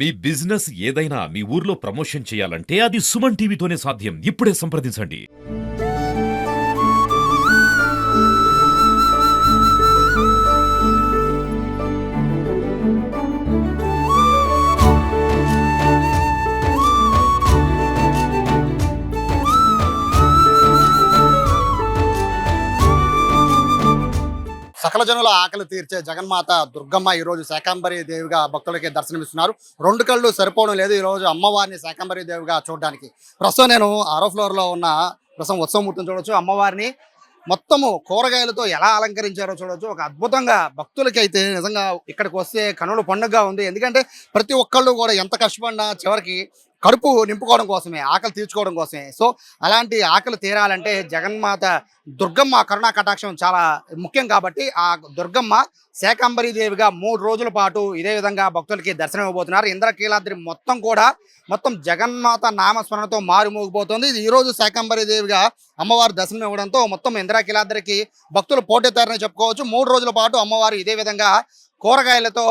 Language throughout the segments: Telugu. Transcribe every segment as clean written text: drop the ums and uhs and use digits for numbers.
మీ బిజినెస్ ఏదైనా మీ ఊర్లో ప్రమోషన్ చేయాలంటే అది సుమన్ టీవీతోనే సాధ్యం. ఇప్పుడే సంప్రదించండి. సకల జనుల ఆకలి తీర్చే జగన్మాత దుర్గమ్మ ఈ రోజు శాకంబరి దేవిగా భక్తులకి దర్శనమిస్తున్నారు. రెండు కళ్ళు సరిపోవడం లేదు ఈ రోజు అమ్మవారిని శాకంబరి దేవిగా చూడడానికి. ప్రస్తుతం నేను 6వ ఫ్లోర్లో ఉన్న ప్రస్తుతం ఉత్సవమూర్తిని చూడొచ్చు. అమ్మవారిని మొత్తము కూరగాయలతో ఎలా అలంకరించారో చూడొచ్చు. ఒక అద్భుతంగా భక్తులకి అయితే నిజంగా ఇక్కడికి వస్తే కనుల పండుగగా ఉంది. ఎందుకంటే ప్రతి ఒక్కళ్ళు కూడా ఎంత కష్టపడినా చివరికి కడుపు నింపుకోవడం కోసమే, ఆకలి తీర్చుకోవడం కోసమే. సో అలాంటి ఆకలి తీరాలంటే జగన్మాత దుర్గమ్మ కరుణా కటాక్షం చాలా ముఖ్యం. కాబట్టి ఆ దుర్గమ్మ శాకంబరి దేవిగా 3 రోజుల పాటు ఇదే విధంగా భక్తులకి దర్శనం ఇవ్వబోతున్నారు. ఇంద్రకీలాద్రి మొత్తం జగన్మాత నామస్మరణతో మారుమోగిపోతుంది. ఈ రోజు శాకంబరి దేవిగా అమ్మవారు దర్శనం ఇవ్వడంతో మొత్తం ఇంద్రకీలాద్రికి భక్తులు పోటెత్తారని చెప్పుకోవచ్చు. 3 రోజుల పాటు అమ్మవారు ఇదే విధంగా కూరగాయలతో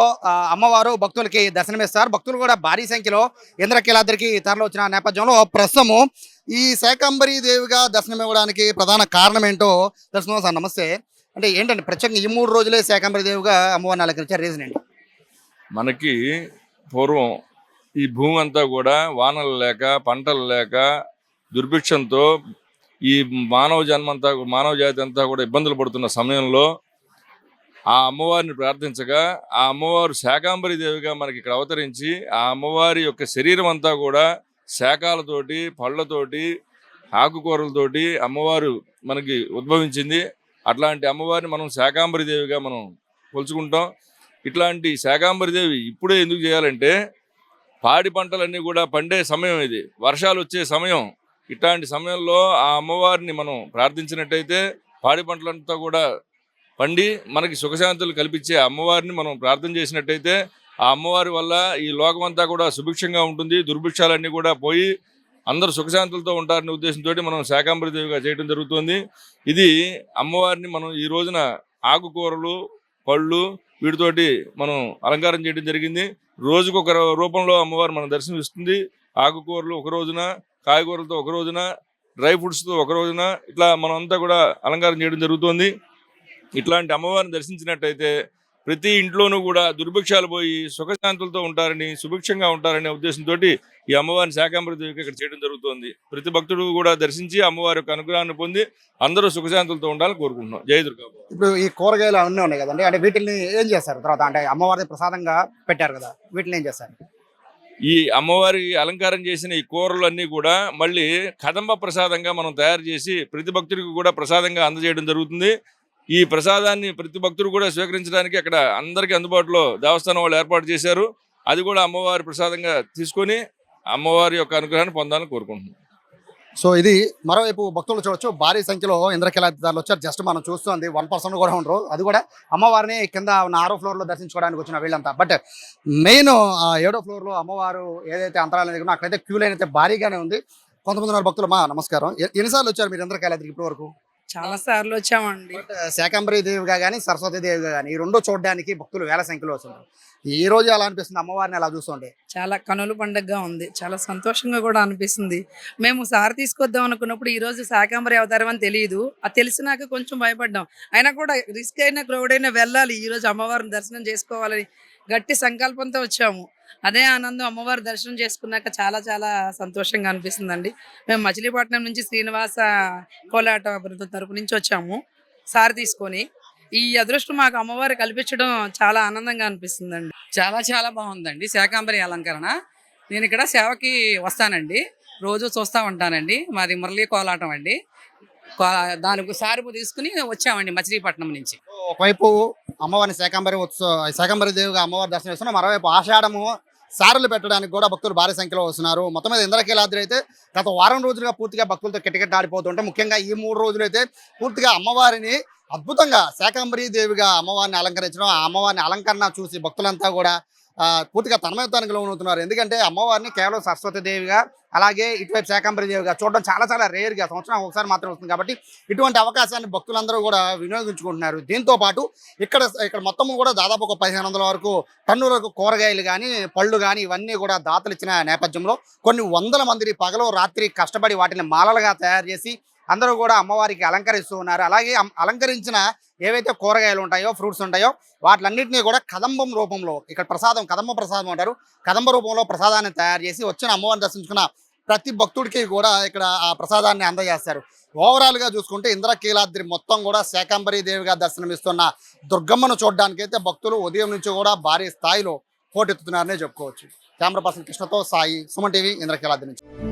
అమ్మవారు భక్తులకి దర్శనమిస్తారు. భక్తులు కూడా భారీ సంఖ్యలో ఇంద్రకీలాద్రికి తరలి వచ్చిన నేపథ్యంలో ప్రస్తుతము ఈ శాకంబరి దేవిగా దర్శనం ఇవ్వడానికి ప్రధాన కారణం ఏంటో తెలుసుకుందాం. సార్ నమస్తే. అంటే ఏంటంటే ప్రత్యేకంగా ఈ 3 రోజులే శాకంబరి దేవిగా అమ్మవారిని అలంకరించారు, రీజన్ ఏంటి? మనకి పూర్వం ఈ భూమి అంతా కూడా వానలు లేక పంటలు లేక దుర్భిక్షంతో ఈ మానవ జాతి అంతా కూడా ఇబ్బందులు పడుతున్న సమయంలో ఆ అమ్మవారిని ప్రార్థించగా ఆ అమ్మవారు శాకంబరి దేవిగా మనకి ఇక్కడ అవతరించి ఆ అమ్మవారి యొక్క శరీరం అంతా కూడా శాఖాలతోటి పళ్ళతోటి ఆకుకూరలతోటి అమ్మవారు మనకి ఉద్భవించింది. అట్లాంటి అమ్మవారిని మనం శాకంబరి దేవిగా మనం కొలుచుకుంటాం. ఇట్లాంటి శాకంబరి దేవి ఇప్పుడే ఎందుకు చేయాలంటే పాడి పంటలన్నీ కూడా పండే సమయం, ఇది వర్షాలు వచ్చే సమయం. ఇట్లాంటి సమయంలో ఆ అమ్మవారిని మనం ప్రార్థించినట్టయితే పాడి పంటలంతా కూడా పండి మనకి సుఖశాంతులు కల్పించే అమ్మవారిని మనం ప్రార్థన చేసినట్టయితే ఆ అమ్మవారి వల్ల ఈ లోకమంతా కూడా సుభిక్షంగా ఉంటుంది. దుర్భిక్షాలన్నీ కూడా పోయి అందరూ సుఖశాంతులతో ఉంటారనే ఉద్దేశంతో మనం శాకంబరి దేవిగా చేయడం జరుగుతుంది. ఇది అమ్మవారిని మనం ఈ రోజున ఆకుకూరలు పళ్ళు వీటితోటి మనం అలంకారం చేయడం జరిగింది. రోజుకొక రూపంలో అమ్మవారు మన దర్శనం ఇస్తుంది. ఆకుకూరలు ఒక రోజున, కాయగూరలతో ఒక రోజున, డ్రై ఫ్రూట్స్తో ఒక రోజున, ఇట్లా మనం అంతా కూడా అలంకారం చేయడం జరుగుతుంది. ఇట్లాంటి అమ్మవారిని దర్శించినట్టయితే ప్రతి ఇంట్లోనూ కూడా దుర్భిక్షాలు పోయి సుఖశాంతులతో ఉంటారని, సుభిక్షంగా ఉంటారనే ఉద్దేశంతో ఈ అమ్మవారిని శాకంబరి దేవికి ఇక్కడ చేయడం జరుగుతుంది. ప్రతి భక్తుడు కూడా దర్శించి అమ్మవారి యొక్క అనుగ్రహాన్ని పొంది అందరూ సుఖశాంతులతో ఉండాలని కోరుకుంటున్నాం. జై దుర్గా. ఇప్పుడు ఈ కూరగాయలు అవన్నీ ఉన్నాయి కదండి, అంటే వీటిని ఏం చేస్తారు తర్వాత? అంటే అమ్మవారి ప్రసాదంగా పెట్టారు కదా, వీటిని ఏం చేస్తారు? ఈ అమ్మవారి అలంకారం చేసిన ఈ కూరలు అన్నీ కూడా మళ్ళీ కదంబ ప్రసాదంగా మనం తయారు చేసి ప్రతి భక్తుడికి కూడా ప్రసాదంగా అందజేయడం జరుగుతుంది. ఈ ప్రసాదాన్ని ప్రతి భక్తుడు కూడా స్వీకరించడానికి అక్కడ అందరికీ అందుబాటులో దేవస్థానం వాళ్ళు ఏర్పాటు చేశారు. అది కూడా అమ్మవారి ప్రసాదంగా తీసుకొని అమ్మవారి యొక్క అనుగ్రహాన్ని పొందాలని కోరుకుంటున్నాం. సో ఇది మరోవైపు భక్తులు చూడొచ్చు, భారీ సంఖ్యలో ఇంద్రకీలాద్రిదారులు వచ్చారు. జస్ట్ మనం చూస్తుంది 1% కూడా ఉండరు. అది కూడా అమ్మవారిని కింద ఉన్న 6వ ఫ్లోర్లో దర్శించుకోవడానికి వచ్చిన వీళ్ళంతా. బట్ మెయిన్ 7వ ఫ్లోర్లో అమ్మవారు ఏదైతే అంతరాలు దగ్గర అక్కడైతే క్యూ లైన్ అయితే భారీగానే ఉంది. కొంతమంది ఉన్నారు భక్తులు. నమస్కారం. ఎన్నిసార్లు వచ్చారు మీరు ఇంద్రకీలాద్రికి ఇప్పటి వరకు? చాలా సార్లు వచ్చామండి. శాకంబరి దేవిగా కానీ సరస్వతి దేవిగా కానీ ఈ రెండు చూడడానికి భక్తులు వేల సంఖ్యలో వస్తున్నారు. ఈ రోజు ఎలా అనిపిస్తుంది అమ్మవారిని అలా చూస్తుంటే? చాలా కనుల పండుగగా ఉంది, చాలా సంతోషంగా కూడా అనిపిస్తుంది. మేము సారి తీసుకొద్దాం అనుకున్నప్పుడు ఈ రోజు శాకంబరి అవతారం అని తెలియదు. అది తెలిసినాక కొంచెం భయపడ్డాం. అయినా కూడా రిస్క్ అయినా క్రౌడ్ అయినా వెళ్ళాలి, ఈ రోజు అమ్మవారిని దర్శనం చేసుకోవాలని గట్టి సంకల్పంతో వచ్చాము. అదే ఆనందం అమ్మవారి దర్శనం చేసుకున్నాక చాలా చాలా సంతోషంగా అనిపిస్తుందండి. మేము మచిలీపట్నం నుంచి శ్రీనివాస కోలాట బృందం తరపు నుంచి వచ్చాము సారి తీసుకొని. ఈ అదృష్టం మాకు అమ్మవారు కల్పించడం చాలా ఆనందంగా అనిపిస్తుందండి. చాలా చాలా బాగుందండి శాకంబరి అలంకరణ. నేను ఇక్కడ సేవకి వస్తానండి, రోజు చూస్తూ ఉంటానండి. మాది మురళీ కోలాటం అండి. దానికి సారిపు తీసుకుని వచ్చామండి మచిలీపట్నం నుంచి. ఒకవైపు అమ్మవారిని శాకంబరి దేవిగా అమ్మవారి దర్శనం ఇస్తున్నాం, మరోవైపు ఆషాఢము సారులు పెట్టడానికి కూడా భక్తులు భారీ సంఖ్యలో వస్తున్నారు. మొత్తం మీద ఇంద్రకీలాద్రి అయితే గత వారం రోజులుగా పూర్తిగా భక్తులతో కిటకిటలాడిపోతుంటే, ముఖ్యంగా ఈ 3 రోజులైతే పూర్తిగా అమ్మవారిని అద్భుతంగా శాకంబరి దేవిగా అమ్మవారిని అలంకరించడం, ఆ అమ్మవారిని అలంకరణ చూసి భక్తులంతా కూడా పూర్తిగా తన్మయత్వానికి లోనవుతున్నారు. ఎందుకంటే అమ్మవారిని కేవలం సరస్వతీదేవిగా అలాగే ఇటువైపు శాకంబరి దేవిగా చూడడం చాలా చాలా రేర్గా సంవత్సరం ఒకసారి మాత్రం వస్తుంది. కాబట్టి ఇటువంటి అవకాశాన్ని భక్తులందరూ కూడా వినియోగించుకుంటున్నారు. దీంతో పాటు ఇక్కడ మొత్తం కూడా దాదాపు ఒక 1500 వరకు టన్నులకు కూరగాయలు కానీ పళ్ళు కానీ ఇవన్నీ కూడా దాతలు ఇచ్చిన నేపథ్యంలో కొన్ని వందల మంది పగలు రాత్రి కష్టపడి వాటిని మాలలుగా తయారు చేసి అందరూ కూడా అమ్మవారికి అలంకరిస్తూ ఉన్నారు. అలాగే అలంకరించిన ఏవైతే కూరగాయలు ఉంటాయో ఫ్రూట్స్ ఉంటాయో వాటిలన్నింటినీ కూడా కదంబం రూపంలో ఇక్కడ కదంబ ప్రసాదం అంటారు, కదంబ రూపంలో ప్రసాదాన్ని తయారు చేసి వచ్చిన అమ్మవారిని దర్శించుకున్న ప్రతి భక్తుడికి కూడా ఇక్కడ ఆ ప్రసాదాన్ని అందజేస్తారు. ఓవరాల్గా చూసుకుంటే ఇంద్రకీలాద్రి మొత్తం కూడా శాకంబరీ దేవిగా దర్శనమిస్తున్న దుర్గమ్మను చూడడానికి అయితే భక్తులు ఉదయం నుంచి కూడా భారీ స్థాయిలో పోటెత్తుతున్నారనే చెప్పుకోవచ్చు. కెమెరా పర్సన్ కృష్ణతో సాయి, సుమన్ టీవీ, ఇంద్రకీలాద్రి నుంచి.